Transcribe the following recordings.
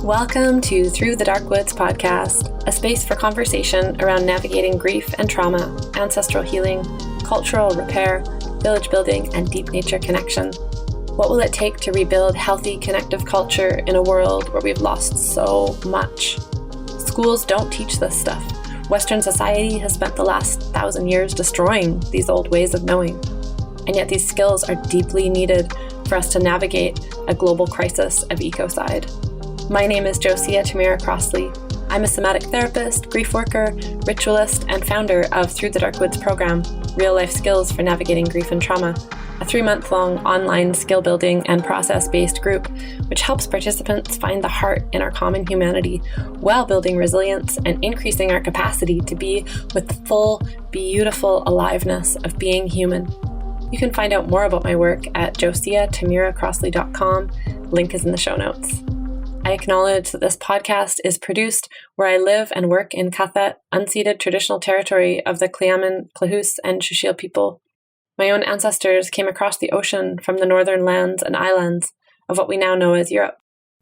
Welcome to Through the Dark Woods podcast, a space for conversation around navigating grief and trauma, ancestral healing, cultural repair, village building, and deep nature connection. What will it take to rebuild healthy, connective culture in a world where we've lost so much? Schools don't teach this stuff. Western society has spent the last 1,000 years destroying these old ways of knowing. And yet these skills are deeply needed for us to navigate a global crisis of ecocide. My name is Josiah Tamira Crossley. I'm a somatic therapist, grief worker, ritualist, and founder of Through the Dark Woods program, Real Life Skills for Navigating Grief and Trauma, a 3-month-long online skill building and process-based group which helps participants find the heart in our common humanity while building resilience and increasing our capacity to be with the full, beautiful aliveness of being human. You can find out more about my work at josiahtamiracrossley.com. Link is in the show notes. I acknowledge that this podcast is produced where I live and work in Qathet, unceded traditional territory of the Tla'amin, Klahoose, and Tjushil people. My own ancestors came across the ocean from the northern lands and islands of what we now know as Europe.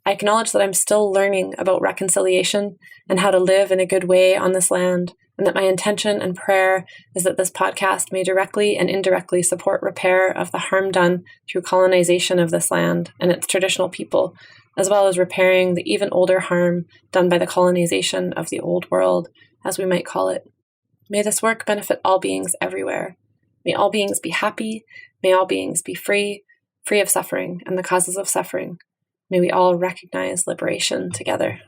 I acknowledge that I'm still learning about reconciliation and how to live in a good way on this land, and that my intention and prayer is that this podcast may directly and indirectly support repair of the harm done through colonization of this land and its traditional people, as well as repairing the even older harm done by the colonization of the old world, as we might call it. May this work benefit all beings everywhere. May all beings be happy. May all beings be free of suffering and the causes of suffering. May we all recognize liberation together.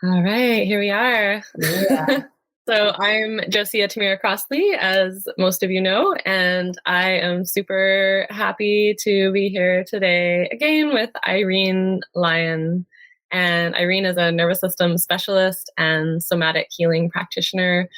All right, here we are. Yeah. So I'm Josiah Tamira Crossley, as most of you know, and I am super happy to be here today again with Irene Lyon. And Irene is a nervous system specialist and somatic healing practitioner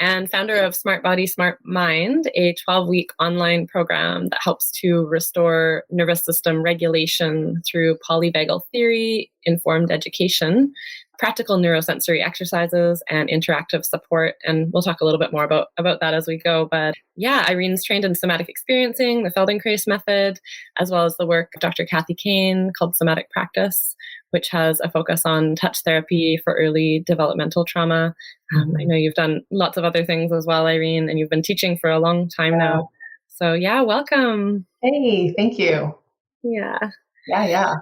and founder of Smart Body, Smart Mind, a 12-week online program that helps to restore nervous system regulation through polyvagal theory, informed education, practical neurosensory exercises, and interactive support. And we'll talk a little bit more about that as we go. But yeah, Irene's trained in somatic experiencing, the Feldenkrais method, as well as the work of Dr. Kathy Kane called Somatic Practice, which has a focus on touch therapy for early developmental trauma. I know you've done lots of other things as well, Irene, and you've been teaching for a long time now. So yeah, welcome. Hey, thank you. Yeah. Yeah.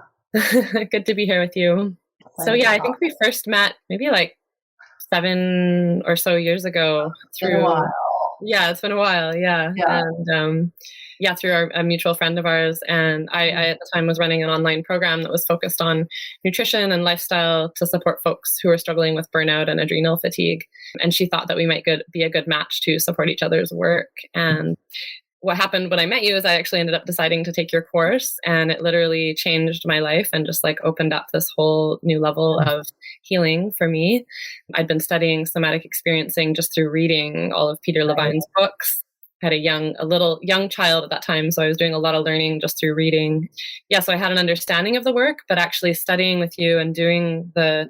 Good to be here with you. So yeah, I think we first met maybe like 7 or so years ago through. Yeah, it's been a while. Yeah. And through a mutual friend of ours. And I at the time was running an online program that was focused on nutrition and lifestyle to support folks who are struggling with burnout and adrenal fatigue. And she thought that we might be a good match to support each other's work. And what happened when I met you is I actually ended up deciding to take your course, and it literally changed my life and just like opened up this whole new level of healing for me. I'd been studying somatic experiencing just through reading all of Peter Levine's books. I had a little young child at that time, so I was doing a lot of learning just through reading. Yeah, so I had an understanding of the work, but actually studying with you and doing the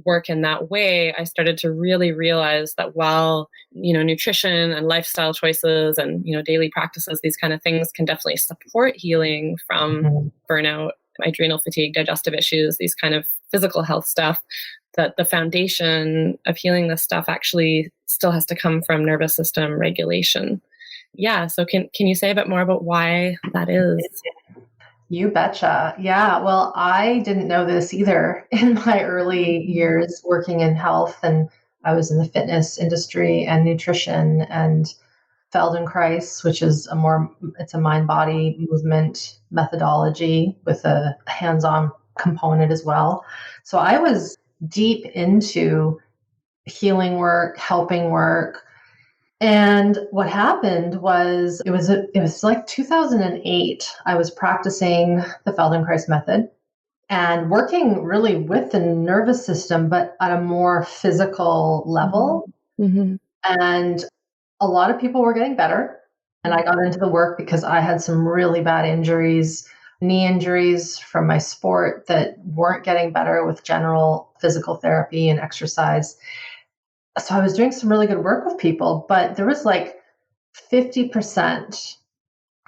work in that way, I started to really realize that while, nutrition and lifestyle choices and, daily practices, these kind of things can definitely support healing from burnout, adrenal fatigue, digestive issues, these kind of physical health stuff, that the foundation of healing this stuff actually still has to come from nervous system regulation. Yeah. So can you say a bit more about why that is? You betcha. Yeah. Well, I didn't know this either in my early years working in health, and I was in the fitness industry and nutrition and Feldenkrais, which is it's a mind-body movement methodology with a hands-on component as well. So I was deep into healing work, helping work. And what happened was it was like 2008. I was practicing the Feldenkrais method and working really with the nervous system, but at a more physical level. Mm-hmm. And a lot of people were getting better. And I got into the work because I had some really bad injuries, knee injuries from my sport that weren't getting better with general physical therapy and exercise. So I was doing some really good work with people, but there was like 50%,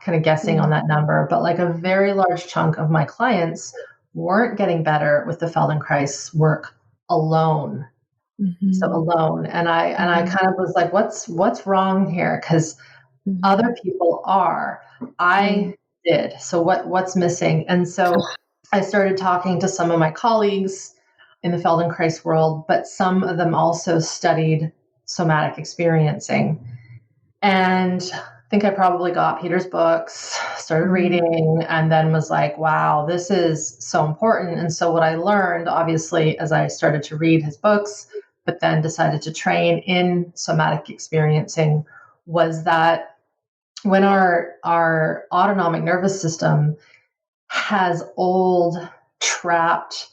kind of guessing on that number, but like a very large chunk of my clients weren't getting better with the Feldenkrais work alone. So alone. And I kind of was like, what's wrong here? Because other people are. I did. So what's missing? And so I started talking to some of my colleagues in the Feldenkrais world, but some of them also studied somatic experiencing. And I think I probably got Peter's books, started reading, and then was like, wow, this is so important. And so what I learned, obviously, as I started to read his books, but then decided to train in somatic experiencing, was that when our autonomic nervous system has old trapped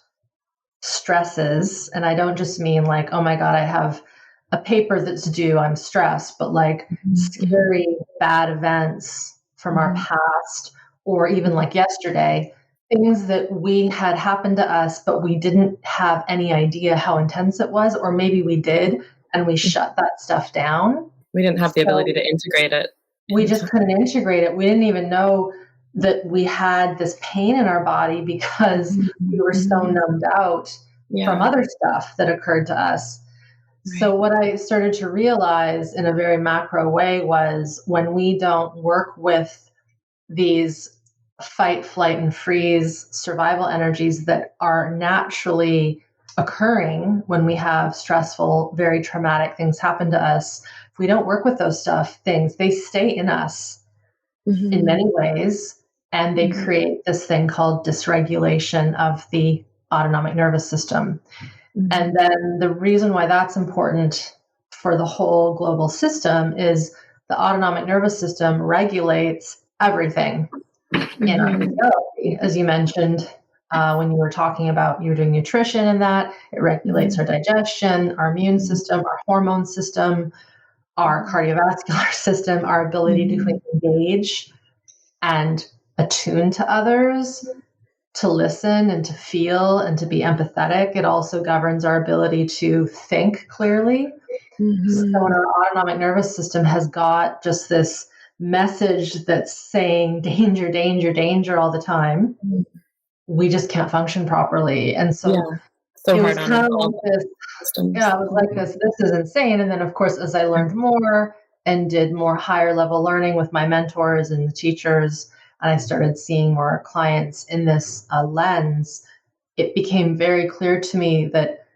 stresses, and I don't just mean like, oh my God, I have a paper that's due, I'm stressed, but like scary bad events from our past, or even like yesterday, things that we had happened to us, but we didn't have any idea how intense it was, or maybe we did, and we shut that stuff down. We didn't have the ability to integrate it. We just couldn't integrate it. We didn't even know that we had this pain in our body because we were so numbed out from other stuff that occurred to us. Right. So what I started to realize in a very macro way was when we don't work with these fight, flight, and freeze survival energies that are naturally occurring when we have stressful, very traumatic things happen to us, if we don't work with those things, they stay in us in many ways, and they create this thing called dysregulation of the autonomic nervous system. And then the reason why that's important for the whole global system is the autonomic nervous system regulates everything in our physiology, as you mentioned. When you were talking about, you were doing nutrition and that, it regulates our digestion, our immune system, our hormone system, our cardiovascular system, our ability to engage and attune to others, to listen and to feel and to be empathetic. It also governs our ability to think clearly. So when our autonomic nervous system has got just this message that's saying danger, danger, danger all the time, we just can't function properly. And so it was kind of like this, it was like this is insane. And then of course, as I learned more and did more higher level learning with my mentors and the teachers, and I started seeing more clients in this lens, it became very clear to me that,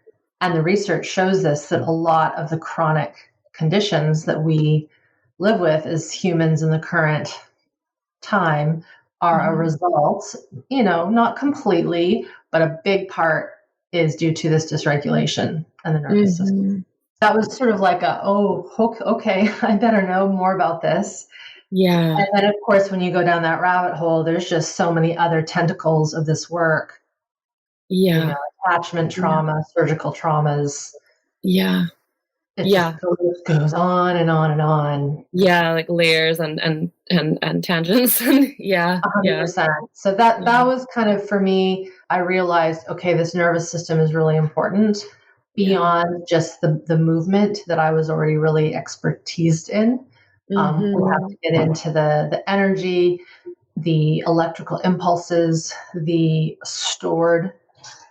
and the research shows this, that a lot of the chronic conditions that we live with as humans in the current time are a result, not completely, but a big part is due to this dysregulation in the nervous system. That was sort of like okay, I better know more about this. Yeah. And then, of course, when you go down that rabbit hole, there's just so many other tentacles of this work. Yeah. Attachment trauma, surgical traumas. Yeah. It just goes on and on and on. Yeah, like layers and tangents. 100%. So that was kind of, for me, I realized, okay, this nervous system is really important beyond just the movement that I was already really expertised in. We have to get into the energy, the electrical impulses, the stored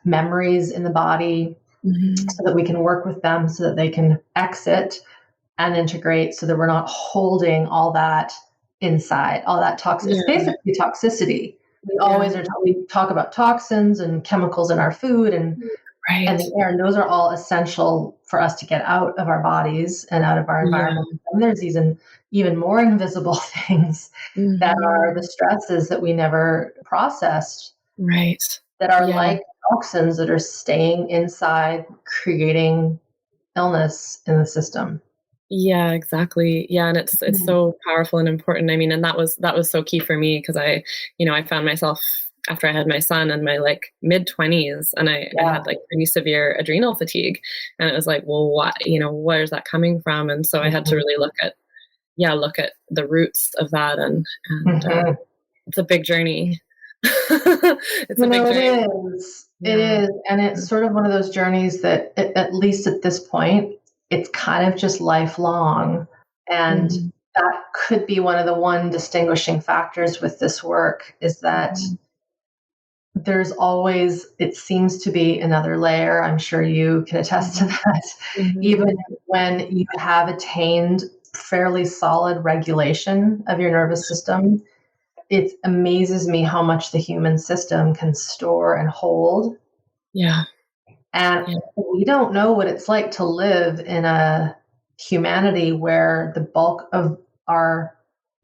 memories in the body, so that we can work with them, so that they can exit and integrate, so that we're not holding all that inside, all that toxicity. It's basically toxicity. We always we talk about toxins and chemicals in our food and the air, and those are all essential for us to get out of our bodies and out of our environment. And there's even more invisible things that are the stresses that we never processed, that are like toxins that are staying inside, creating illness in the system. Yeah, exactly. Yeah. And it's so powerful and important. I mean, and that was so key for me, because I found myself after I had my son in my like mid-20s, and I had like pretty severe adrenal fatigue, and it was like, well, where is that coming from? And so I had to really look at the roots of that, and it's a big journey. It's a big journey. It is. And it's sort of one of those journeys that, at least at this point, it's kind of just lifelong. And that could be one distinguishing factors with this work, is that there's always, it seems to be another layer. I'm sure you can attest to that. Mm-hmm. Even when you have attained fairly solid regulation of your nervous system, it amazes me how much the human system can store and hold. Yeah. And we don't know what it's like to live in a humanity where the bulk of our,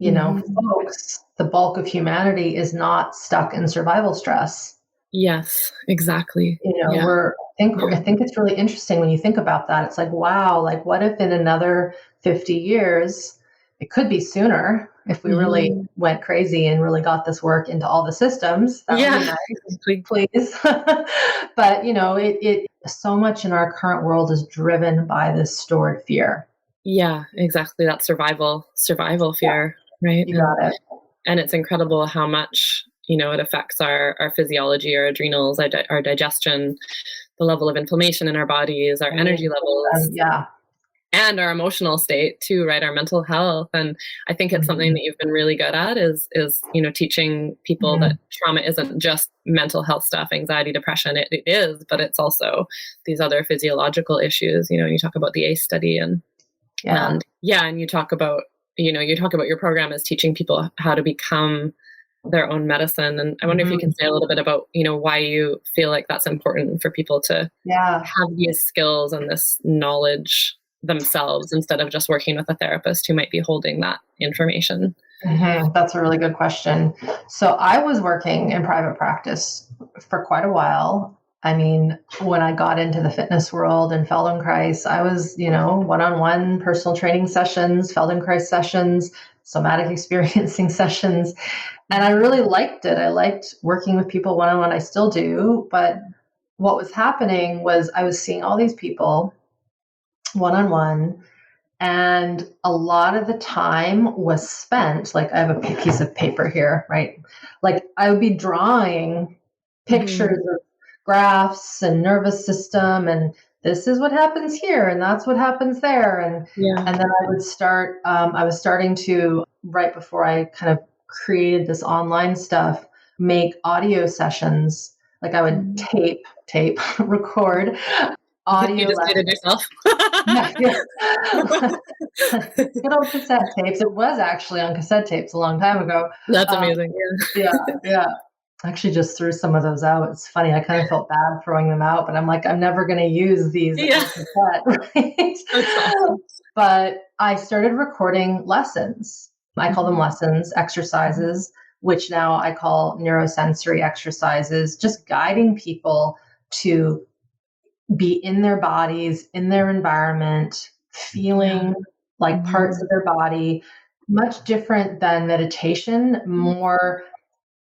folks, the bulk of humanity is not stuck in survival stress. Yes, exactly. I think it's really interesting when you think about that. It's like, wow, like what if in another 50 years, it could be sooner if we really went crazy and really got this work into all the systems. That would be nice, please. But, it so much in our current world is driven by this stored fear. Yeah, exactly. That survival fear, right? You got it. And it's incredible how much, it affects our physiology, our adrenals, our digestion, the level of inflammation in our bodies, our energy levels. And our emotional state too, right? Our mental health. And I think it's something that you've been really good at is teaching people that trauma isn't just mental health stuff, anxiety, depression. It is, but it's also these other physiological issues. You talk about the ACE study and you talk about, your program is teaching people how to become their own medicine. And I wonder if you can say a little bit about, why you feel like that's important for people to have these skills and this knowledge themselves instead of just working with a therapist who might be holding that information. That's a really good question. So I was working in private practice for quite a while. I mean, when I got into the fitness world and Feldenkrais, I was, one-on-one personal training sessions, Feldenkrais sessions, somatic experiencing sessions. And I really liked it. I liked working with people one-on-one. I still do. But what was happening was I was seeing all these people one-on-one, and a lot of the time was spent, like I have a piece of paper here, right? Like I would be drawing pictures of graphs and nervous system, and this is what happens here, and that's what happens there. And then I would start, I was starting to, right before I kind of created this online stuff, make audio sessions. Like I would tape, record audio. You just did it yourself. Good old cassette tapes. It was actually on cassette tapes a long time ago. That's amazing. Yeah. I actually just threw some of those out. It's funny. I kind of felt bad throwing them out, but I'm like, I'm never going to use these on cassette, right? That's awesome. But I started recording lessons. I call them lessons, exercises, which now I call neurosensory exercises, just guiding people to be in their bodies, in their environment, feeling like parts of their body, much different than meditation, more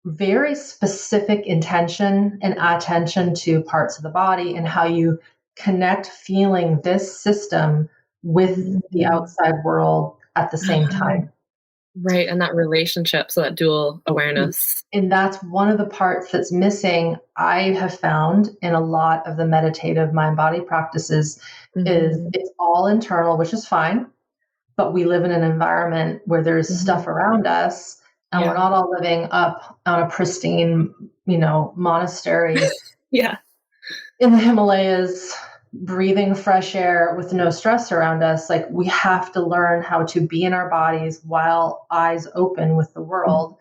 very specific intention and attention to parts of the body and how you connect feeling this system with the outside world at the same time. Right. And that relationship, so that dual awareness. And that's one of the parts that's missing, I have found in a lot of the meditative mind-body practices, is it's all internal, which is fine, but we live in an environment where there's stuff around us, and we're not all living up on a pristine, monastery in the Himalayas, breathing fresh air with no stress around us. Like we have to learn how to be in our bodies while eyes open with the world.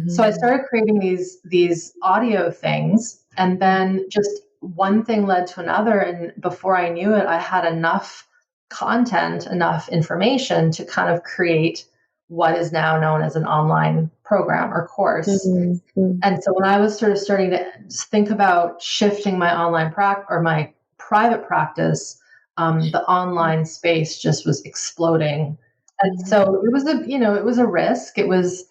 So I started creating these audio things, and then just one thing led to another. And before I knew it, I had enough content, enough information to kind of create what is now known as an online program or course. And so when I was sort of starting to think about shifting my online or my private practice, the online space just was exploding. And so it was a risk. It was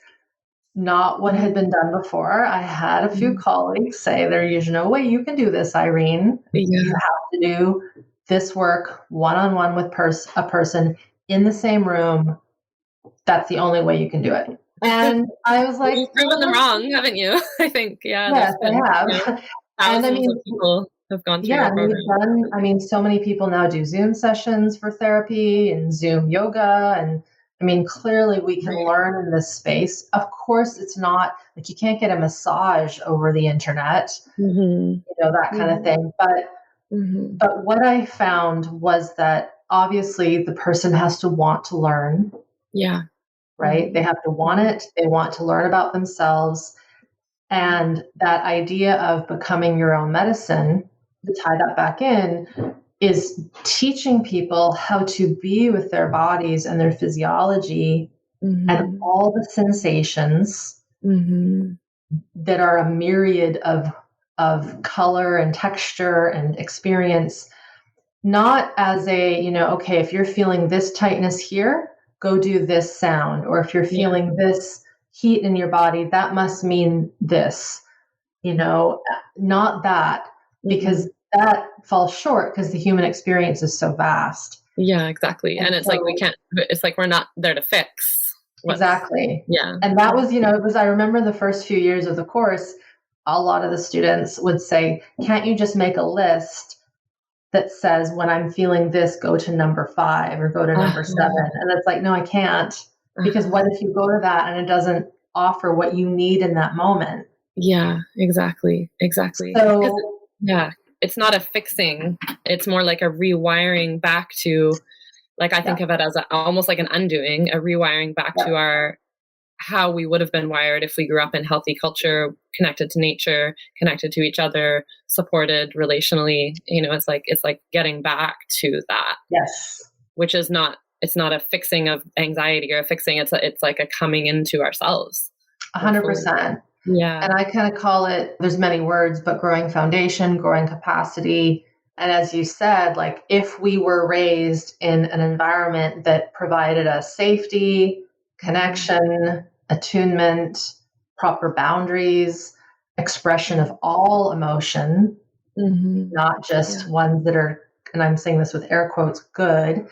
not what had been done before. I had a few colleagues say, there's no way you can do this, Irene. You have to do this work one-on-one with a person in the same room. That's the only way you can do it. And I was like, you've proven them wrong, haven't you? I think, yes, I have. Thousands of people have gone through your program. So many people now do Zoom sessions for therapy and Zoom yoga, and I mean, clearly we can learn in this space. Of course, it's not like you can't get a massage over the internet, that kind of thing. But what I found was that obviously the person has to want to learn. Yeah. Right? They have to want it. They want to learn about themselves. And that idea of becoming your own medicine, to tie that back in, is teaching people how to be with their bodies and their physiology and all the sensations that are a myriad of color and texture and experience, not as a, okay, if you're feeling this tightness here, go do this sound. Or if you're feeling this heat in your body, that must mean this, not that, because that falls short because the human experience is so vast. Yeah, exactly. And it's like, it's like, we're not there to fix. Exactly. Yeah. And that was, I remember the first few years of the course, a lot of the students would say, can't you just make a list that says, when I'm feeling this, go to number 5 or go to number 7. And it's like, no, I can't. Because what if you go to that and it doesn't offer what you need in that moment? Yeah, exactly. So, it's not a fixing. It's more like a rewiring back to, like, I think of it as almost like an undoing, a rewiring back to how we would have been wired if we grew up in healthy culture, connected to nature, connected to each other, supported relationally. It's like getting back to that. Yes. Which is not, it's not a fixing of anxiety or a fixing. It's like a coming into ourselves. 100%. Yeah. And I kind of call it, there's many words, but growing foundation, growing capacity. And as you said, like if we were raised in an environment that provided us safety, connection, attunement, proper boundaries, expression of all emotion, not just ones that are, and I'm saying this with air quotes, good,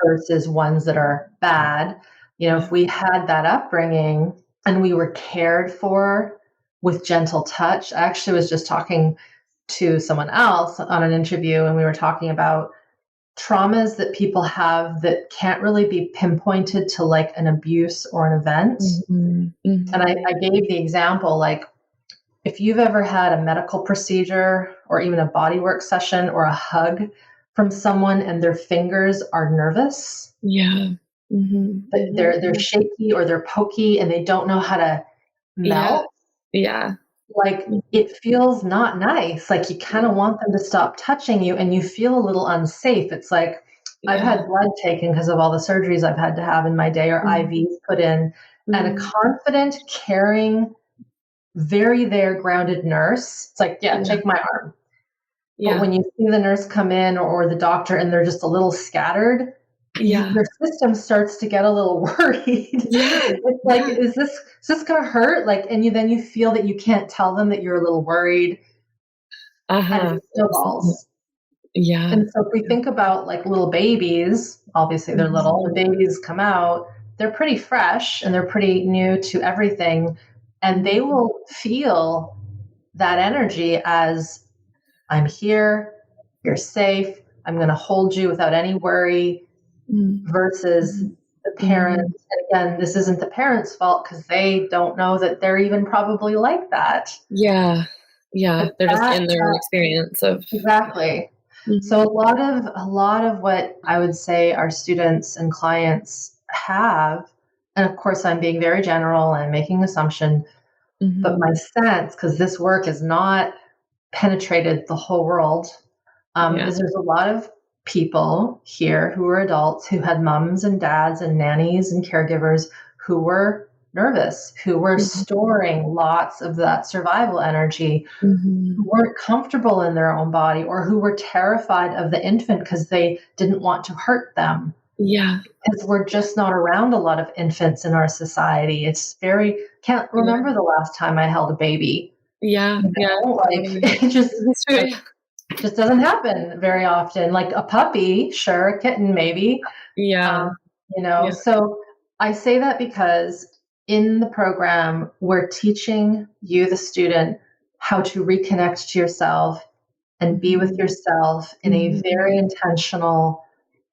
versus ones that are bad. If we had that upbringing and we were cared for with gentle touch. I actually was just talking to someone else on an interview, and we were talking about traumas that people have that can't really be pinpointed to like an abuse or an event. And I gave the example, like if you've ever had a medical procedure or even a body work session or a hug from someone and their fingers are nervous. Yeah. They're shaky or they're pokey and they don't know how to melt. Yeah. Like it feels not nice. Like you kind of want them to stop touching you and you feel a little unsafe. It's like I've had blood taken because of all the surgeries I've had to have in my day or IVs put in. And a confident, caring, very there grounded nurse. It's like, take my arm. But when you see the nurse come in or the doctor and they're just a little scattered, your system starts to get a little worried. It's like, is this going to hurt? Like, and then you feel that you can't tell them that you're a little worried. And it snowballs. Yeah. And so if we think about like little babies, obviously they're little, when babies come out, they're pretty fresh and they're pretty new to everything. And they will feel that energy as I'm here, you're safe, I'm going to hold you without any worry. Versus the parents. And again, this isn't the parents' fault because they don't know that they're even probably like that. Yeah. They're just in their own experience of exactly. So a lot of what I would say our students and clients have, and of course I'm being very general and making assumption, but my sense, because this work has not penetrated the whole world, is there's a lot of people here who are adults who had moms and dads and nannies and caregivers who were nervous, who were storing lots of that survival energy, who weren't comfortable in their own body, or who were terrified of the infant because they didn't want to hurt them. Yeah. Because we're just not around a lot of infants in our society. It's can't remember the last time I held a baby. Yeah. It just doesn't happen very often. Like a puppy, sure, a kitten, maybe. So I say that because in the program, we're teaching you, the student, how to reconnect to yourself and be with yourself in a very intentional,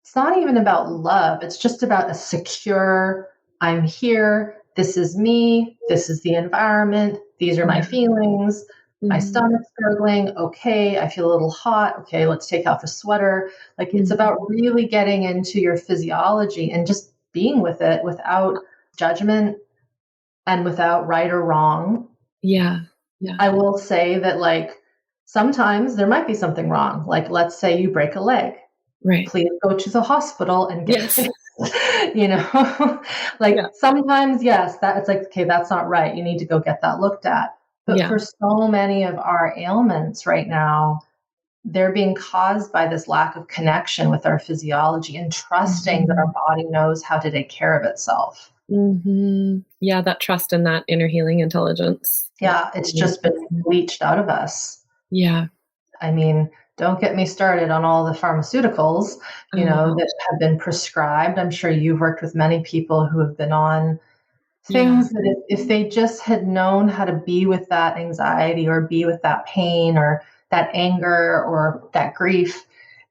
it's not even about love. It's just about a secure, I'm here. This is me. This is the environment. These are my feelings. My stomach's gurgling. Okay. I feel a little hot. Okay. Let's take off a sweater. Like it's about really getting into your physiology and just being with it without judgment and without right or wrong. Yeah. I will say that like sometimes there might be something wrong. Like let's say you break a leg. Right. Please go to the hospital and get Yes. fixed. Like sometimes, yes, that it's like, okay, that's not right. You need to go get that looked at. But for so many of our ailments right now, they're being caused by this lack of connection with our physiology and trusting that our body knows how to take care of itself. Yeah, that trust in that inner healing intelligence. Yeah, it's just been bleached out of us. Yeah. I mean, don't get me started on all the pharmaceuticals, that have been prescribed. I'm sure you've worked with many people who have been on things that if they just had known how to be with that anxiety or be with that pain or that anger or that grief,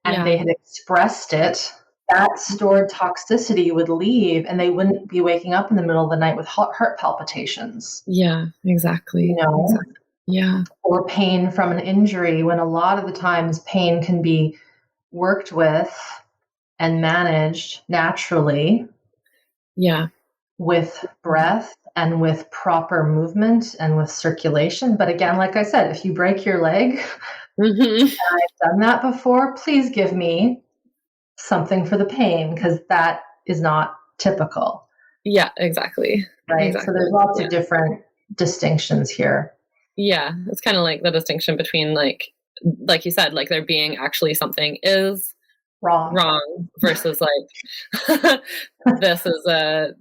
and they had expressed it, that stored toxicity would leave and they wouldn't be waking up in the middle of the night with heart palpitations. Yeah, exactly. Exactly. Yeah. Or pain from an injury, when a lot of the times pain can be worked with and managed naturally. Yeah. With breath and with proper movement and with circulation. But again, like I said, if you break your leg, and I've done that before, please give me something for the pain because that is not typical. Yeah, exactly. Right. Exactly. So there's lots of different distinctions here. Yeah. It's kind of like the distinction between like you said, like there being actually something is wrong versus like this is a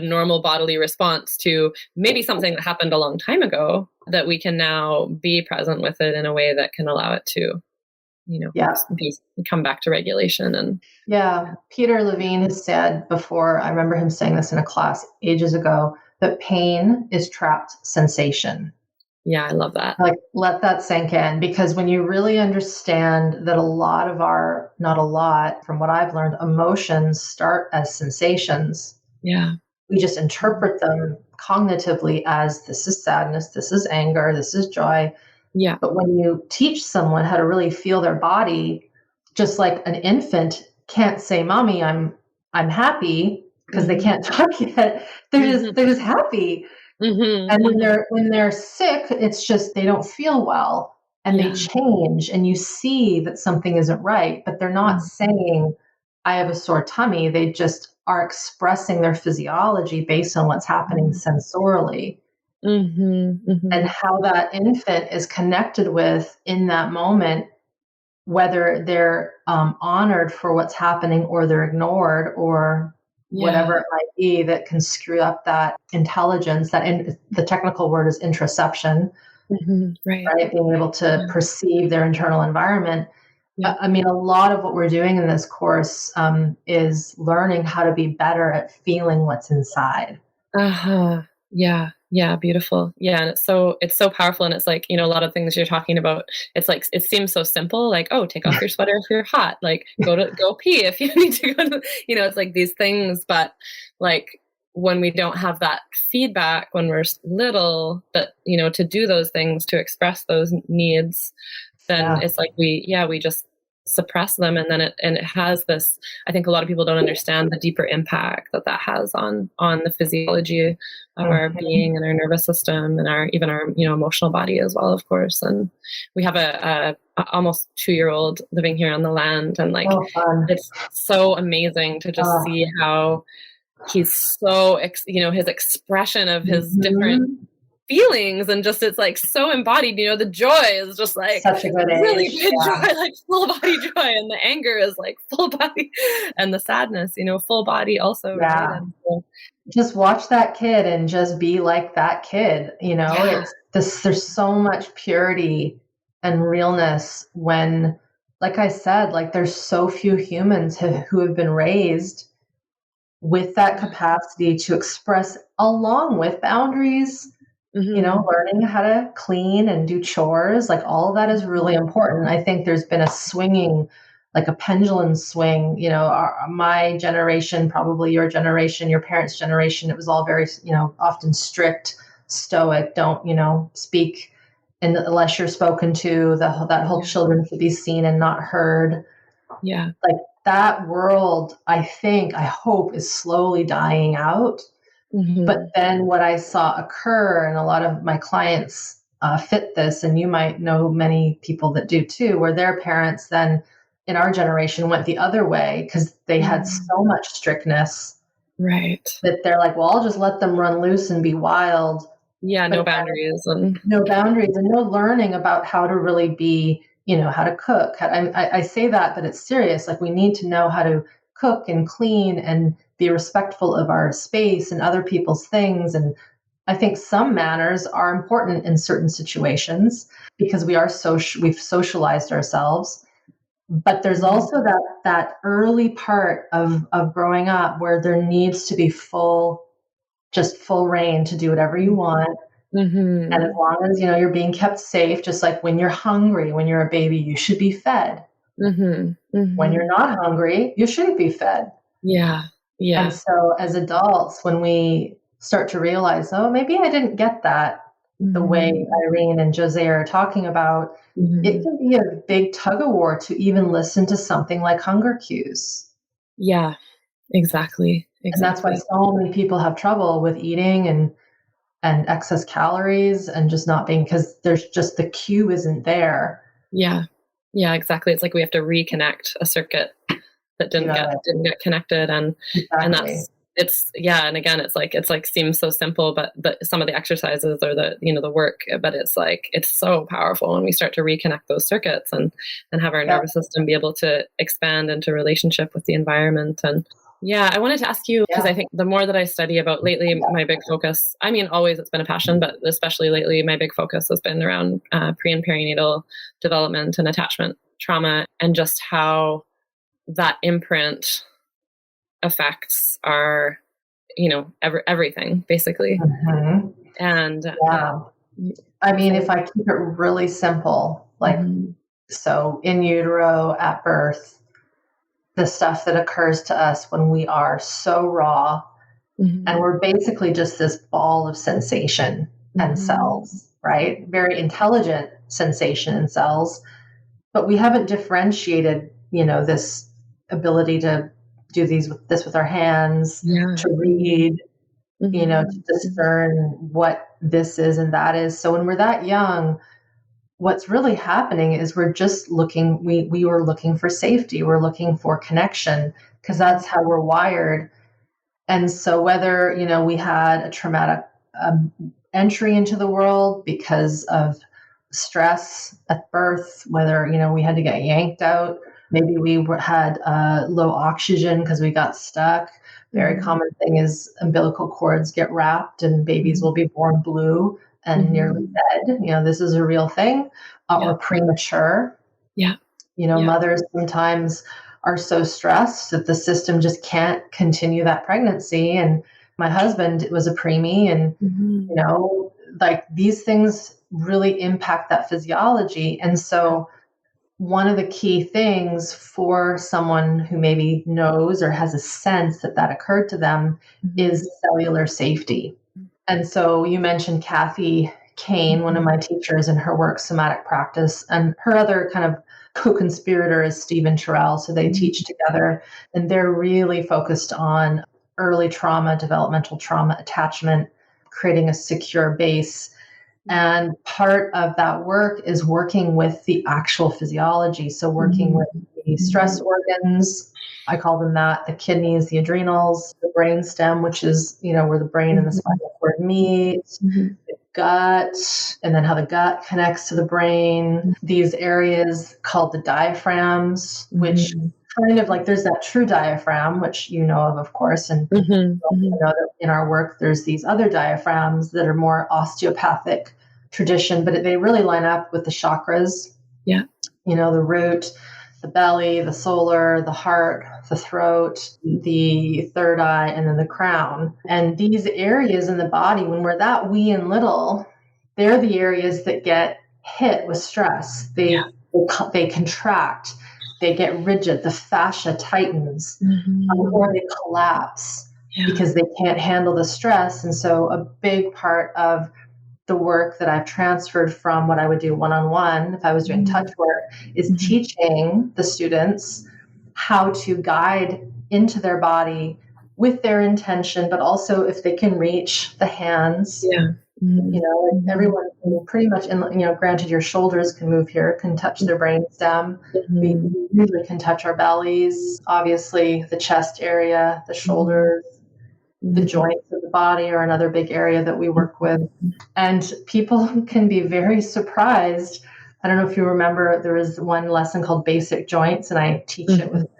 normal bodily response to maybe something that happened a long time ago that we can now be present with it in a way that can allow it to come back to regulation. And Peter Levine has said before, I remember him saying this in a class ages ago, that pain is trapped sensation. Yeah, I love that. Like, let that sink in, because when you really understand that a lot of not a lot, from what I've learned, emotions start as sensations. Yeah. We just interpret them cognitively as this is sadness, this is anger, this is joy. Yeah. But when you teach someone how to really feel their body, just like an infant can't say, "Mommy, I'm happy," because they can't talk yet. They're just happy. And when they're sick, it's just they don't feel well and they change and you see that something isn't right, but they're not saying, "I have a sore tummy." They just are expressing their physiology based on what's happening sensorially. And how that infant is connected with in that moment, whether they're honored for what's happening or they're ignored or whatever it might be, that can screw up that intelligence. The technical word is introception, right? Being able to perceive their internal environment. I mean, a lot of what we're doing in this course is learning how to be better at feeling what's inside. Yeah, beautiful. Yeah, and it's so powerful, and it's like, a lot of things you're talking about, it's like it seems so simple, like, oh, take off your sweater if you're hot, like go pee if you need to go to, it's like these things, but like when we don't have that feedback when we're little, that to do those things, to express those needs, then it's like we just suppress them, and then it has this, I think a lot of people don't understand the deeper impact that has on the physiology of our being and our nervous system and even our emotional body as well, of course. And we have a almost 2-year-old living here on the land, and like it's so amazing to just see how he's so his expression of his different feelings, and just it's like so embodied. The joy is just like such a good really age. good joy, like full body joy, and the anger is like full body, and the sadness, full body also. Right? And so, just watch that kid and just be like that kid. It's there's so much purity and realness when, like I said, like there's so few humans who have been raised with that capacity to express, along with boundaries. Learning how to clean and do chores, like all of that is really important. I think there's been a swinging like a pendulum swing. My generation, probably your generation, your parents' generation, it was all very, often strict, stoic, don't, speak unless you're spoken to, that whole children should be seen and not heard. Yeah. Like that world, I hope is slowly dying out. Mm-hmm. But then what I saw occur, and a lot of my clients fit this, and you might know many people that do too, where their parents then in our generation went the other way because they had so much strictness. Right. That they're like, well, I'll just let them run loose and be wild. Yeah, no boundaries. No boundaries and no learning about how to really be, how to cook. I say that, but it's serious. Like we need to know how to cook and clean and be respectful of our space and other people's things. And I think some manners are important in certain situations because we've socialized ourselves. But there's also that early part of growing up where there needs to be full reign to do whatever you want. Mm-hmm. And as long as, you're being kept safe, just like when you're hungry, when you're a baby, you should be fed. Mm-hmm. Mm-hmm. When you're not hungry, you shouldn't be fed. Yeah. Yeah. And so as adults, when we start to realize, oh, maybe I didn't get that the way Irene and Jose are talking about, it can be a big tug of war to even listen to something like hunger cues. Yeah, exactly. And that's why so many people have trouble with eating and excess calories and just not being, because there's just the cue isn't there. Yeah. Yeah, exactly. It's like we have to reconnect a circuit that didn't get connected. And and again, it's like seems so simple, but some of the exercises or the work, but it's so powerful when we start to reconnect those circuits and have our nervous system be able to expand into relationship with the environment. And I wanted to ask you, because I think the more that I study about lately, my big focus, always it's been a passion, but especially lately, my big focus has been around pre and perinatal development and attachment trauma, and just how that imprint affects our, everything basically. Mm-hmm. And if I keep it really simple, so in utero at birth, the stuff that occurs to us when we are so raw, and we're basically just this ball of sensation and cells, right? Very intelligent sensation and cells, but we haven't differentiated, this ability to do this with our hands, to read, to discern what this is and that is. So when we're that young, what's really happening is we're just looking, we were looking for safety. We're looking for connection because that's how we're wired. And so whether, we had a traumatic entry into the world because of stress at birth, whether, we had to get yanked out, maybe we had low oxygen because we got stuck. Very common thing is umbilical cords get wrapped and babies will be born blue and nearly dead. This is a real thing. Or premature. Yeah. Mothers sometimes are so stressed that the system just can't continue that pregnancy. And my husband was a preemie, and, these things really impact that physiology. And so one of the key things for someone who maybe knows or has a sense that occurred to them is cellular safety. And so you mentioned Kathy Kane, one of my teachers in her work, Somatic Practice, and her other kind of co-conspirator is Stephen Terrell. So they teach together, and they're really focused on early trauma, developmental trauma, attachment, creating a secure base. And part of that work is working with the actual physiology. So working with the stress organs, I call them that, the kidneys, the adrenals, the brainstem, which is, where the brain and the spinal cord meet, the gut, and then how the gut connects to the brain. These areas called the diaphragms, which kind of like there's that true diaphragm, which you know of course. And know that in our work, there's these other diaphragms that are more osteopathic tradition, but they really line up with the chakras. Yeah. The root, the belly, the solar, the heart, the throat, the third eye, and then the crown. And these areas in the body, when we're that wee and little, they're the areas that get hit with stress. They contract. they get rigid, the fascia tightens, or they collapse because they can't handle the stress. And so a big part of the work that I've transferred from what I would do one-on-one, if I was doing touch work, is teaching the students how to guide into their body with their intention, but also if they can reach the hands. Everyone pretty much, granted your shoulders can move here, can touch their brainstem. We usually can touch our bellies, obviously the chest area, the shoulders, the joints of the body are another big area that we work with. And people can be very surprised. I don't know if you remember, there was one lesson called Basic Joints, and I teach it with it.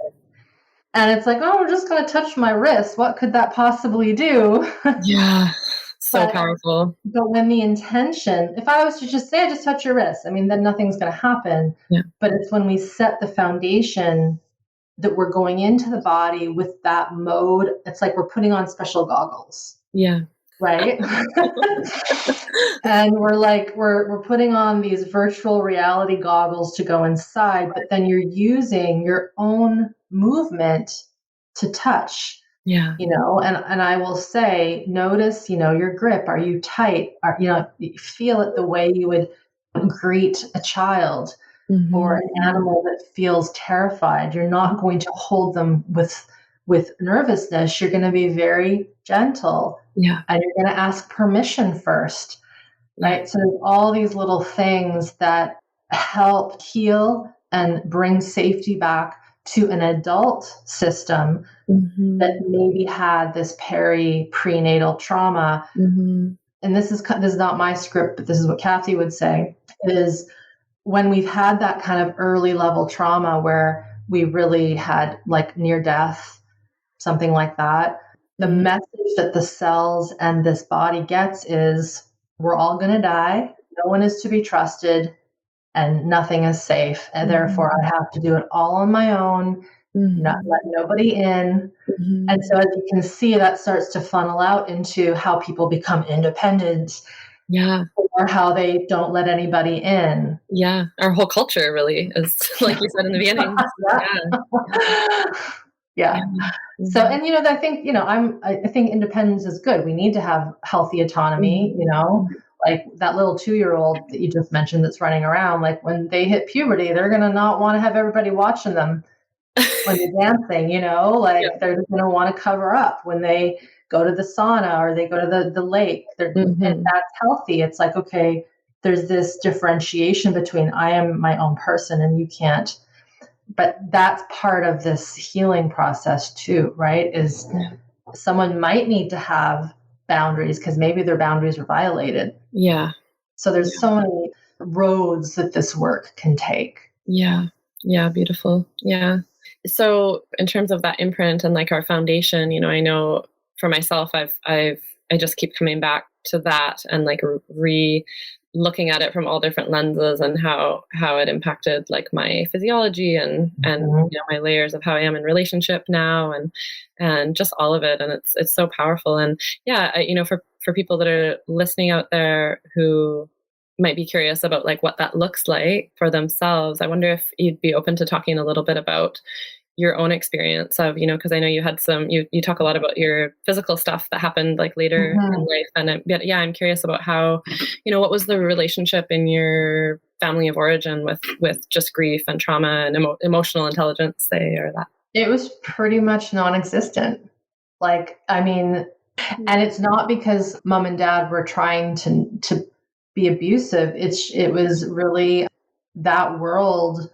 And it's like, oh, we're just going to touch my wrist. What could that possibly do? Yeah. So powerful. But when the intention, if I was to just say, I just touch your wrist, I mean, then nothing's going to happen. Yeah. But it's when we set the foundation that we're going into the body with that mode. It's like we're putting on special goggles. Yeah. Right. And we're putting on these virtual reality goggles to go inside, but then you're using your own movement to touch. Yeah. And I will say, notice, your grip. Are you tight? Feel it the way you would greet a child or an animal that feels terrified. You're not going to hold them with nervousness. You're going to be very gentle. Yeah. And you're going to ask permission first. Right. So there's all these little things that help heal and bring safety back to an adult system that maybe had this prenatal trauma. And this is not my script, but this is what Kathy would say, is when we've had that kind of early level trauma where we really had like near death, something like that, the message that the cells and this body gets is we're all going to die. No one is to be trusted and nothing is safe. And therefore I have to do it all on my own, not let nobody in. And so as you can see, that starts to funnel out into how people become independent. Yeah. Or how they don't let anybody in. Yeah. Our whole culture really is, like you said in the beginning. Yeah. So, and, I think, I think independence is good. We need to have healthy autonomy, like that little 2-year-old that you just mentioned that's running around, like when they hit puberty, they're going to not want to have everybody watching them when they're dancing, they're going to want to cover up when they go to the sauna or they go to the lake. And that's healthy. It's like, okay, there's this differentiation between I am my own person and you can't. But that's part of this healing process too, right? Is someone might need to have boundaries because maybe their boundaries are violated. Yeah. So there's so many roads that this work can take. Yeah. Yeah. Beautiful. Yeah. So in terms of that imprint and like our foundation, I know for myself, I just keep coming back to that and like looking at it from all different lenses and how it impacted like my physiology and my layers of how I am in relationship now and just all of it. And it's so powerful. And yeah, for people that are listening out there who might be curious about like what that looks like for themselves, I wonder if you'd be open to talking a little bit about your own experience of, because I know you had you talk a lot about your physical stuff that happened like later in life. And I'm curious about how, what was the relationship in your family of origin with just grief and trauma and emotional intelligence, say, or that? It was pretty much non-existent. And it's not because mom and dad were trying to be abusive. It was really that world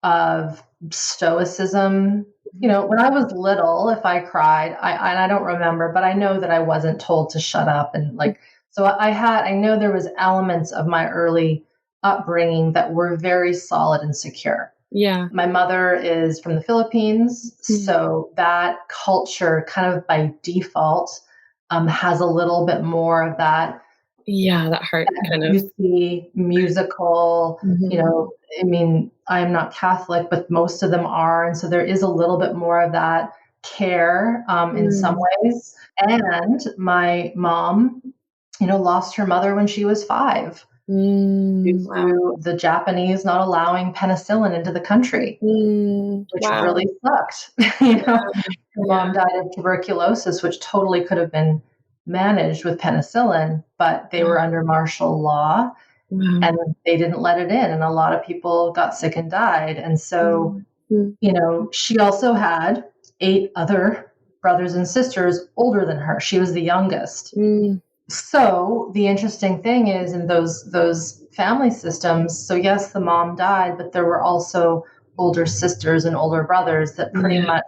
of stoicism. When I was little, if I cried, I don't remember, but I know that I wasn't told to shut up. And so I know there was elements of my early upbringing that were very solid and secure. Yeah. My mother is from the Philippines. So that culture kind of by default has a little bit more of that. Yeah, that heart kind of musical, I'm not Catholic, but most of them are. And so there is a little bit more of that care in some ways. And my mom, lost her mother when she was 5. due Wow. to the Japanese not allowing penicillin into the country, which Wow. really sucked. You know, her Yeah. mom died of tuberculosis, which totally could have been managed with penicillin, but they were under martial law Wow. and they didn't let it in. And a lot of people got sick and died. And so, you know, she also had 8 other brothers and sisters older than her. She was the youngest. So the interesting thing is in those family systems, so yes, the mom died, but there were also older sisters and older brothers that pretty much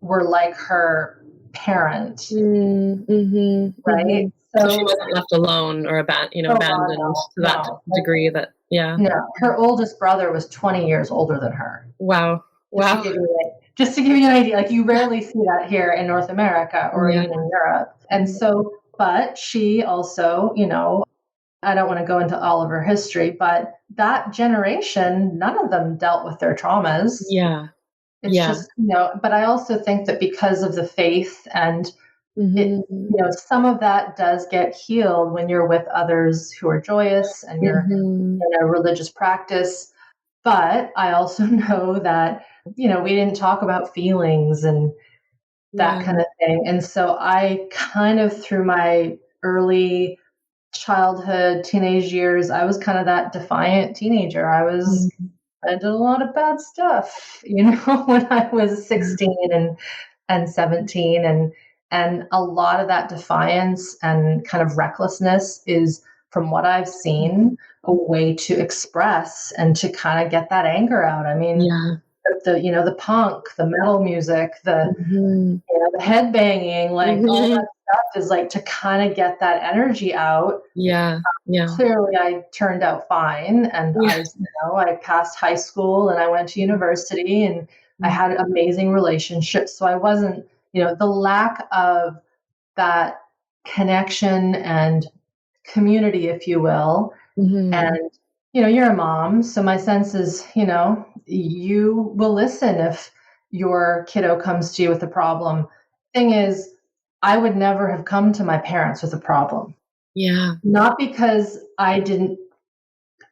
were like her parent, right? So she wasn't left alone or abandoned to that degree that, No, her oldest brother was 20 years older than her. Wow. Wow. Just to give you an idea, like you rarely see that here in North America or even in Europe. And so, but she also, you know, I don't want to go into all of her history, but that generation, none of them dealt with their traumas. Yeah. It's just, you know, but I also think that because of the faith and it, you know, some of that does get healed when you're with others who are joyous and you're in a religious practice. But I also know that, you know, we didn't talk about feelings and that kind of thing. And so I kind of, through my early childhood, teenage years, I was kind of that defiant teenager. I did a lot of bad stuff, you know, when I was 16 and 17. And a lot of that defiance and kind of recklessness is, from what I've seen, a way to express and to kind of get that anger out. I mean, you know, the punk, the metal music, you know, the head banging, like all that stuff is like to kind of get that energy out. Clearly I turned out fine. And I passed high school and I went to university and I had amazing relationships. So I wasn't, you know, the lack of that connection and community, if you will. And, you know, you're a mom. So my sense is, you know, you will listen if your kiddo comes to you with a problem. Thing is, I would never have come to my parents with a problem. Not because I didn't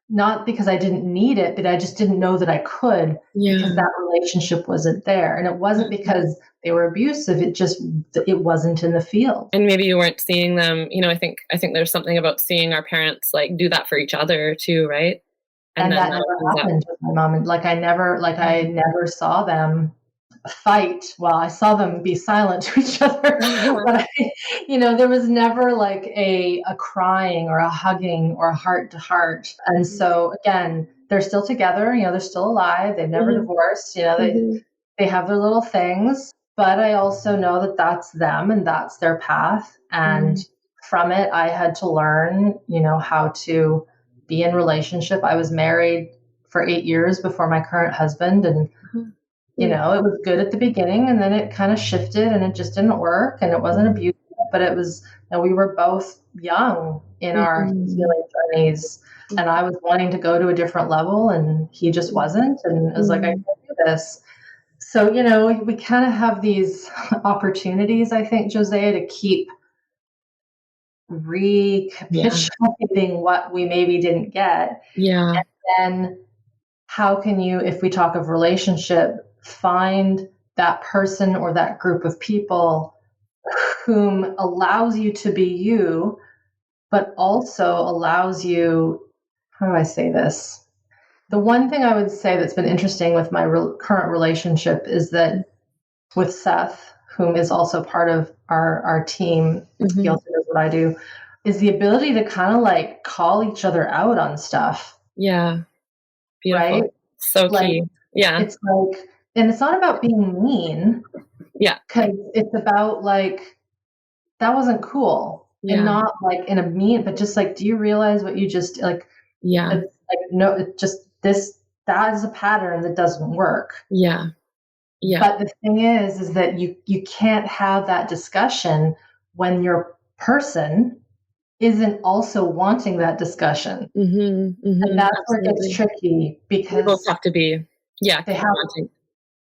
need it, but I just didn't know that I could because that relationship wasn't there. And it wasn't because they were abusive. It wasn't in the field. And maybe you weren't seeing them, you know, I think there's something about seeing our parents like do that for each other too, right? And that never happened with my mom. And I never saw them fight. Well, I saw them be silent to each other, but you know, there was never like a crying or a hugging or a heart to heart. And so again, they're still together, you know, they're still alive. They've never divorced, you know, they have their little things, but I also know that that's them and that's their path. And from it, I had to learn, you know, how to be in relationship. I was married for 8 years before my current husband. And you know, it was good at the beginning and then it kind of shifted and it just didn't work and it wasn't abusive, but it was, you know, we were both young in our healing journeys and I was wanting to go to a different level and he just wasn't. And it was like, I can't do this. So, you know, we kind of have these opportunities, I think, Josea, to keep recapitulating what we maybe didn't get. And then how can you, if we talk of relationship, find that person or that group of people whom allows you to be you, but also allows you, how do I say this? The one thing I would say that's been interesting with my current relationship is that with Seth, whom is also part of our team, he also knows what I do, is the ability to kind of like call each other out on stuff. Beautiful. Right? So key. It's like, and it's not about being mean. Because it's about like, that wasn't cool. And not like in a mean, but just like, do you realize what you just like? It's like, no, it just that is a pattern that doesn't work. But the thing is that you can't have that discussion when your person isn't also wanting that discussion. And that's where it gets tricky because they both have to be, they have wanting.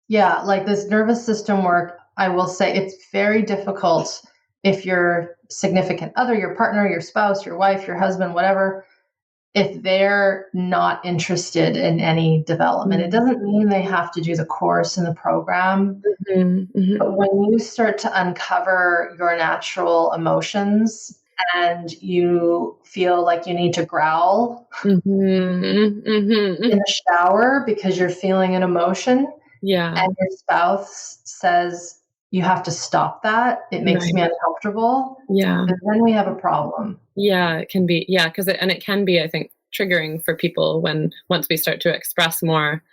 Like this nervous system work, I will say it's very difficult if your significant other, your partner, your spouse, your wife, your husband, whatever, if they're not interested in any development. It doesn't mean they have to do the course and the program. But when you start to uncover your natural emotions and you feel like you need to growl in the shower because you're feeling an emotion, and your spouse says you have to stop that, it makes me uncomfortable, and then we have a problem. It can be, and it can be, I think, triggering for people once we start to express more.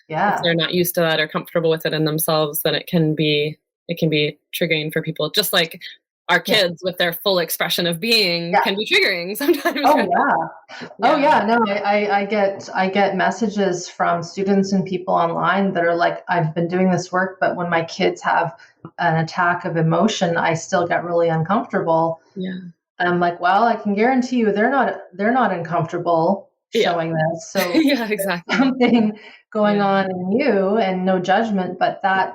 If they're not used to that or comfortable with it in themselves, then it can be triggering for people. Just like our kids with their full expression of being can be triggering sometimes. Oh yeah. No, I get messages from students and people online that are like, I've been doing this work, but when my kids have an attack of emotion, I still get really uncomfortable. And I'm like, well, I can guarantee you they're not uncomfortable showing this. So exactly. Something going on in you, and no judgment, but that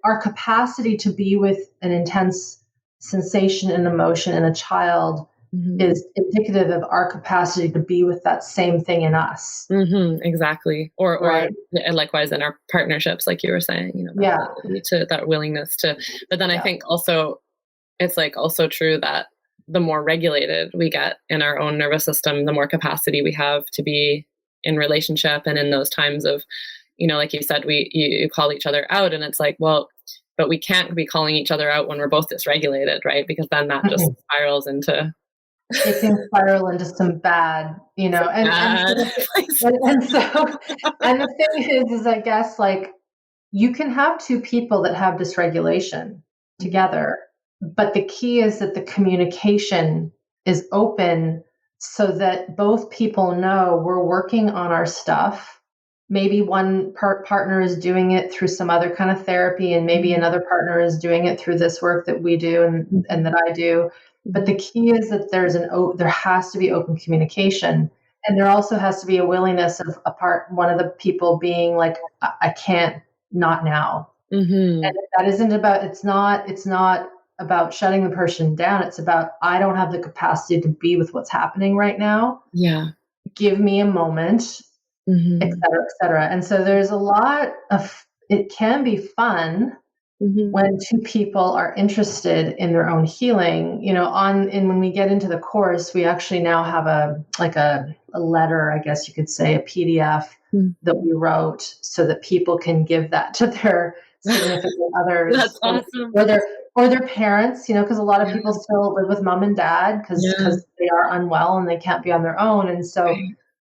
our capacity to be with an intense sensation and emotion in a child is indicative of our capacity to be with that same thing in us. Exactly. Or likewise in our partnerships, like you were saying, that willingness to, but then I think also it's like also true that the more regulated we get in our own nervous system, the more capacity we have to be in relationship. And in those times of, like you said, you call each other out, and it's like, well, but we can't be calling each other out when we're both dysregulated, right? Because then that just spirals into... It can spiral into some bad, and the thing is I guess, like, you can have two people that have dysregulation together, but the key is that the communication is open so that both people know we're working on our stuff. Maybe one partner is doing it through some other kind of therapy, and maybe another partner is doing it through this work that we do and that I do. But the key is that there has to be open communication, and there also has to be a willingness of one of the people being like, I can't, not now. And that isn't about, it's not about shutting the person down. It's about, I don't have the capacity to be with what's happening right now. Give me a moment, et cetera, et cetera. And so there's a lot of, it can be fun when two people are interested in their own healing, and when we get into the course, we actually now have a letter, I guess you could say, a PDF that we wrote so that people can give that to their significant others. That's awesome. Or their parents, because a lot of people still live with mom and dad because they are unwell and they can't be on their own. And so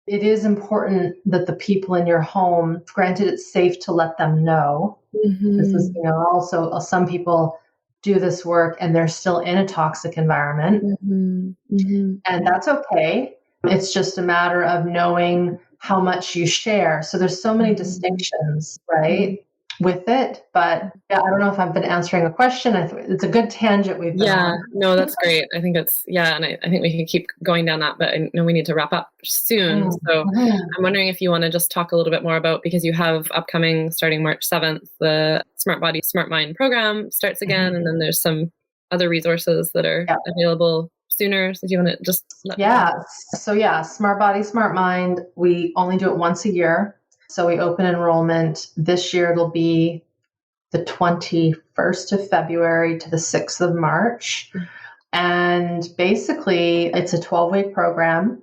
it is important that the people in your home, granted it's safe to let them know. This is, also some people do this work and they're still in a toxic environment. And that's okay. It's just a matter of knowing how much you share. So there's so many distinctions, right, with it. But I don't know if I've been answering a question. It's a good tangent we've been on. No, that's great. I think it's, and I think we can keep going down that, but I know we need to wrap up soon. So I'm wondering if you want to just talk a little bit more about, because you have upcoming, starting March 7th, the Smart Body, Smart Mind program starts again. And then there's some other resources that are available sooner. So do you want to just let me know? So Smart Body, Smart Mind, we only do it once a year. So we open enrollment this year. It'll be the 21st of February to the 6th of March. And basically it's a 12-week program,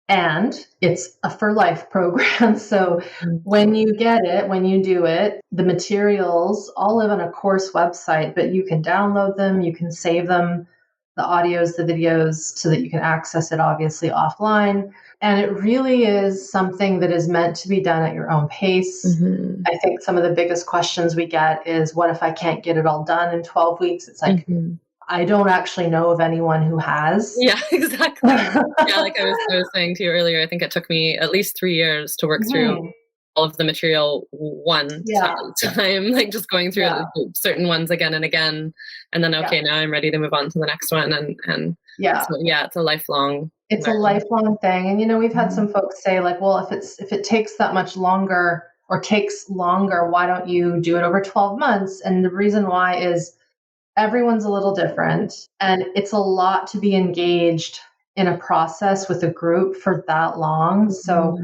and it's a for life program. So when you get it, when you do it, the materials all live on a course website, but you can download them, you can save them, the audios, the videos, so that you can access it obviously offline. And it really is something that is meant to be done at your own pace. I think some of the biggest questions we get is, what if I can't get it all done in 12 weeks? It's like, I don't actually know of anyone who has. Yeah, exactly. Like I was saying to you earlier, I think it took me at least 3 years to work through all of the material one time, like just going through certain ones again and again. And then, now I'm ready to move on to the next one. And so, it's a lifelong. It's a lifelong thing. And, we've had some folks say, like, well, if it takes that much longer or takes longer, why don't you do it over 12 months? And the reason why is everyone's a little different, and it's a lot to be engaged in a process with a group for that long. So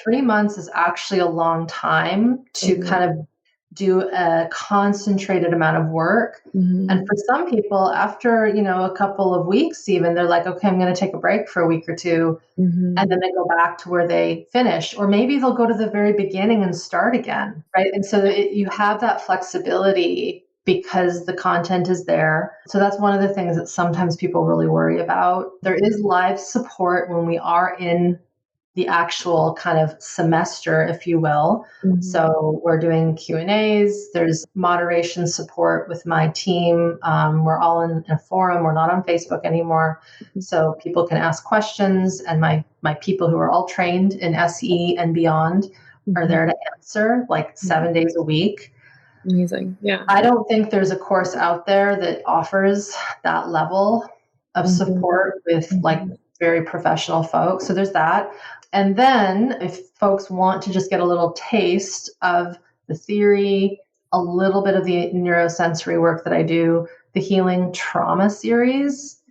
3 months is actually a long time to kind of do a concentrated amount of work. And for some people, after, a couple of weeks, even they're like, okay, I'm going to take a break for a week or two. And then they go back to where they finished, or maybe they'll go to the very beginning and start again. Right. And so you have that flexibility because the content is there. So that's one of the things that sometimes people really worry about. There is live support when we are in the actual kind of semester, if you will. So we're doing Q&As. There's moderation support with my team. We're all in a forum. We're not on Facebook anymore. So people can ask questions, and my people who are all trained in SE and beyond are there to answer, like 7 days a week. Amazing. Yeah. I don't think there's a course out there that offers that level of support with like very professional folks. So there's that. And then if folks want to just get a little taste of the theory, a little bit of the neurosensory work that I do, the Healing Trauma series,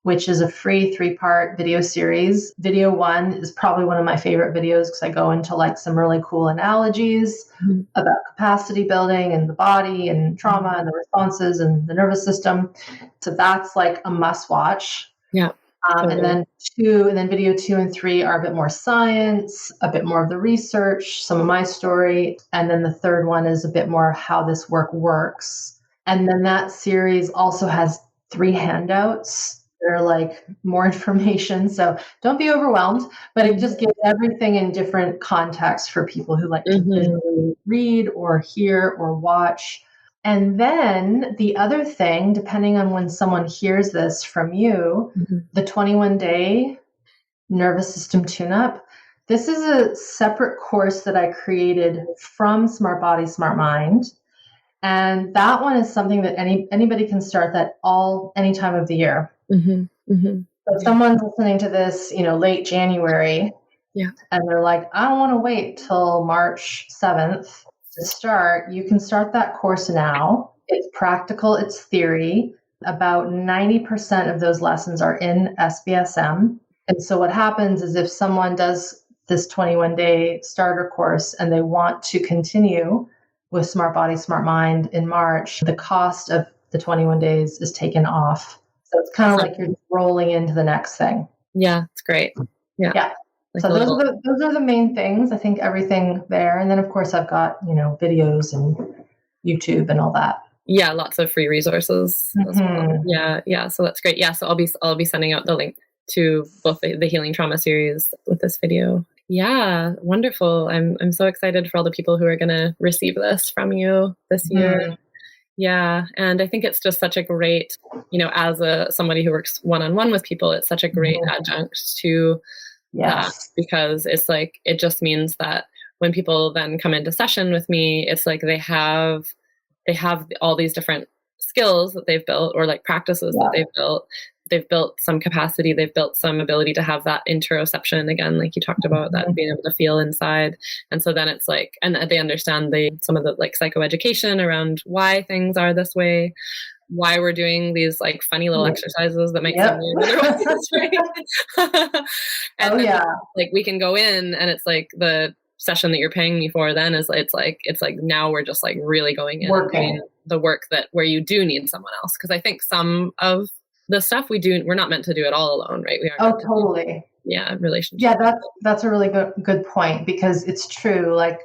which is a free 3-part video series. Video 1 is probably one of my favorite videos because I go into like some really cool analogies about capacity building and the body and trauma and the responses and the nervous system. So that's like a must watch. Yeah. And then video 2 and 3 are a bit more science, a bit more of the research, some of my story. And then the third one is a bit more how this work works. And then that series also has 3 handouts. They're like more information. So don't be overwhelmed, but it just gives everything in different context for people who like to visually read or hear or watch. And then the other thing, depending on when someone hears this from you, the 21-day nervous system tune-up, this is a separate course that I created from Smart Body, Smart Mind. And that one is something that anybody can start that any time of the year. So if someone's listening to this, late January, and they're like, I don't want to wait till March 7th to start, you can start that course now. It's practical, it's theory. About 90% of those lessons are in SBSM. And so what happens is if someone does this 21-day starter course and they want to continue with Smart Body, Smart Mind in March, the cost of the 21 days is taken off. So it's kind of like you're rolling into the next thing. Yeah, it's great. Yeah. Like so those are the main things. I think everything there. And then of course I've got, videos and YouTube and all that. Yeah, lots of free resources as well. Yeah. So that's great. Yeah. So I'll be sending out the link to both the Healing Trauma series with this video. Yeah, wonderful. I'm so excited for all the people who are going to receive this from you this year. Yeah. And I think it's just such a great, as somebody who works one-on-one with people, it's such a great adjunct to that, because it's like, it just means that when people then come into session with me, it's like they have all these different skills that they've built, or like practices that they've built. They've built some capacity, they've built some ability to have that interoception again, like you talked about, that being able to feel inside. And so then it's like, and they understand some of the like psychoeducation around why things are this way, why we're doing these like funny little exercises that make them right? And like we can go in and it's like the session that you're paying me for then is it's like now we're just like really going in and doing the work where you do need someone else. Because I think some of the stuff we're not meant to do it all alone, right? We are. Totally. Relationship. Yeah, that's a really good point, because it's true. Like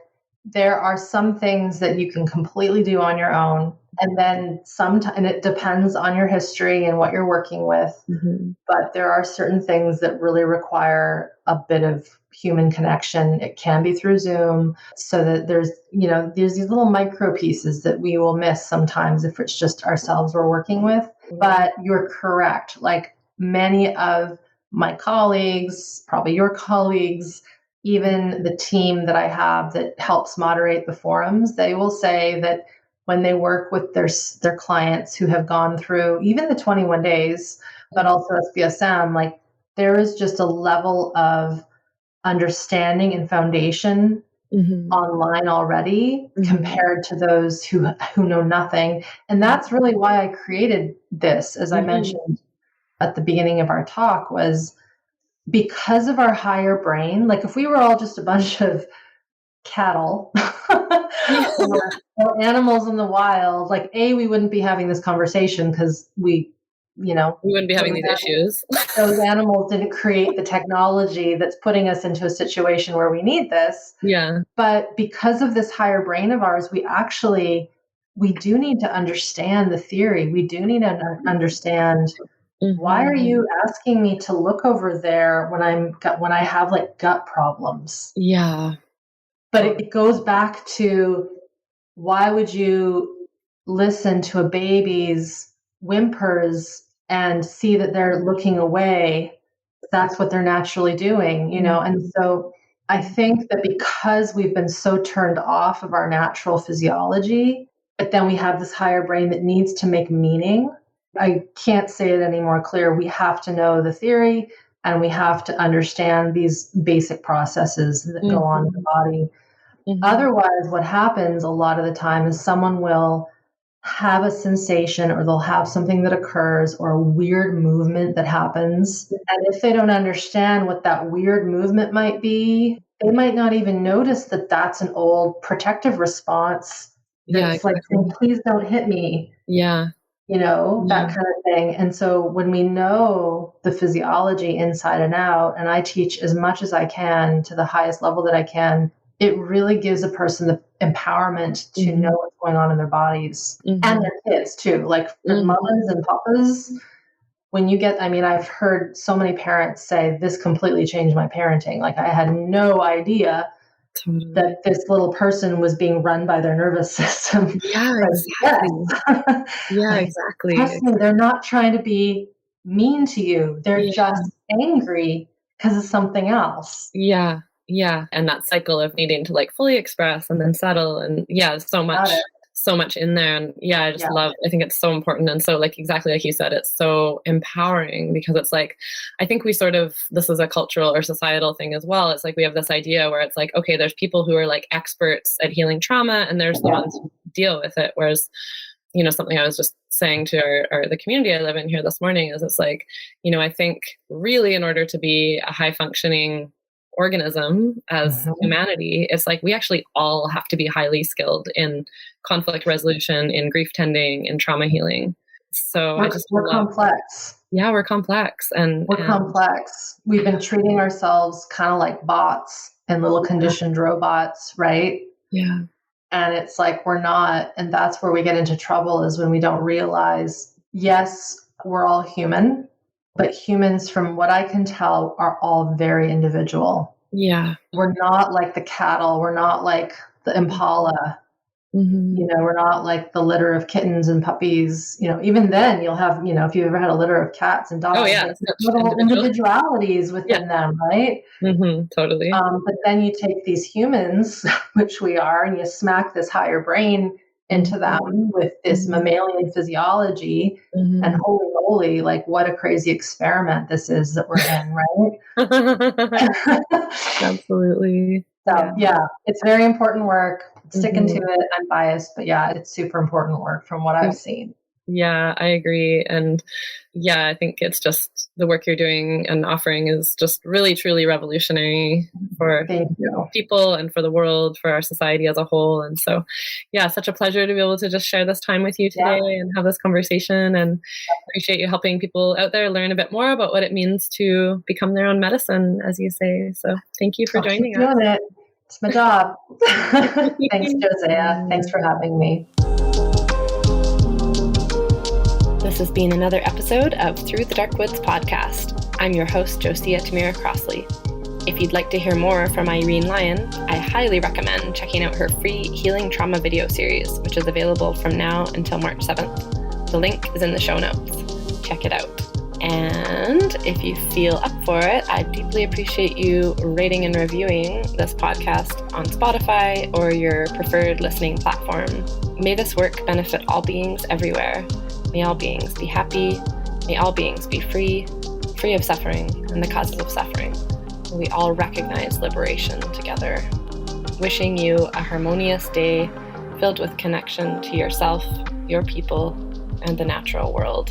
there are some things that you can completely do on your own, and then and it depends on your history and what you're working with. But there are certain things that really require a bit of human connection. It can be through Zoom, so that there's these little micro pieces that we will miss sometimes if it's just ourselves we're working with. But you're correct. Like many of my colleagues, probably your colleagues, even the team that I have that helps moderate the forums, they will say that when they work with their clients who have gone through even the 21 days, but also SBSM, like there is just a level of understanding and foundation online already compared to those who know nothing. And that's really why I created this, as I mentioned at the beginning of our talk was because of our higher brain. Like if we were all just a bunch of cattle or animals in the wild, like we wouldn't be having this conversation because we wouldn't be having these issues. Those animals didn't create the technology that's putting us into a situation where we need this. Yeah. But because of this higher brain of ours, we do need to understand the theory. We do need to understand why are you asking me to look over there when I have like gut problems? Yeah. But it goes back to, why would you listen to a baby's whimpers and see that they're looking away? That's what they're naturally doing, And so I think that because we've been so turned off of our natural physiology, but then we have this higher brain that needs to make meaning. I can't say it any more clear. We have to know the theory, and we have to understand these basic processes that go on in the body. Otherwise, what happens a lot of the time is someone will have a sensation, or they'll have something that occurs, or a weird movement that happens. And if they don't understand what that weird movement might be, they might not even notice that that's an old protective response. It's like, please don't hit me. Yeah. That kind of thing. And so when we know the physiology inside and out, and I teach as much as I can to the highest level that I can, it really gives a person the empowerment to know what's going on in their bodies and their kids too. Like for mamas and papas, when you get, I've heard so many parents say, this completely changed my parenting. Like I had no idea that this little person was being run by their nervous system. Yeah, exactly. Yeah, exactly. Trust me, they're not trying to be mean to you. They're just angry because of something else. Yeah. Yeah. And that cycle of needing to like fully express and then settle, and so much in there. And I just love, I think it's so important. And so like, exactly like you said, it's so empowering, because it's like, I think we this is a cultural or societal thing as well. It's like, we have this idea where it's like, okay, there's people who are like experts at healing trauma, and there's the ones who deal with it. Whereas, something I was just saying to the community I live in here this morning is, it's like, I think really in order to be a high functioning organism as humanity, it's like we actually all have to be highly skilled in conflict resolution, in grief tending, in trauma healing. So we're complex. Yeah, we're complex. And we're complex. We've been treating ourselves kind of like bots and little conditioned robots, right? Yeah. And it's like we're not. And that's where we get into trouble, is when we don't realize, yes, we're all human. But humans, from what I can tell, are all very individual. Yeah. We're not like the cattle. We're not like the impala. We're not like the litter of kittens and puppies. Even then you'll have, if you've ever had a litter of cats and dogs, little individualities within them, right? Totally. But then you take these humans, which we are, and you smack this higher brain into them with this mammalian physiology, and holy moly, like what a crazy experiment this is that we're in, right? Absolutely. So it's very important work. Sticking to it. I'm biased, but it's super important work from what I've seen. Yeah, I agree. And I think it's just the work you're doing and offering is just really, truly revolutionary for people and for the world, for our society as a whole. And so, such a pleasure to be able to just share this time with you today and have this conversation, and appreciate you helping people out there learn a bit more about what it means to become their own medicine, as you say. So thank you for joining us. Doing it. It's my job. Thanks, Josiah. Thanks for having me. This has been another episode of Through the Dark Woods podcast. I'm your host, Josiah Tamira Crossley. If you'd like to hear more from Irene Lyon, I highly recommend checking out her free healing trauma video series, which is available from now until March 7th. The link is in the show notes. Check it out. And if you feel up for it, I'd deeply appreciate you rating and reviewing this podcast on Spotify or your preferred listening platform. May this work benefit all beings everywhere. May all beings be happy. May all beings be free of suffering and the causes of suffering. May we all recognize liberation together. Wishing you a harmonious day filled with connection to yourself, your people, and the natural world.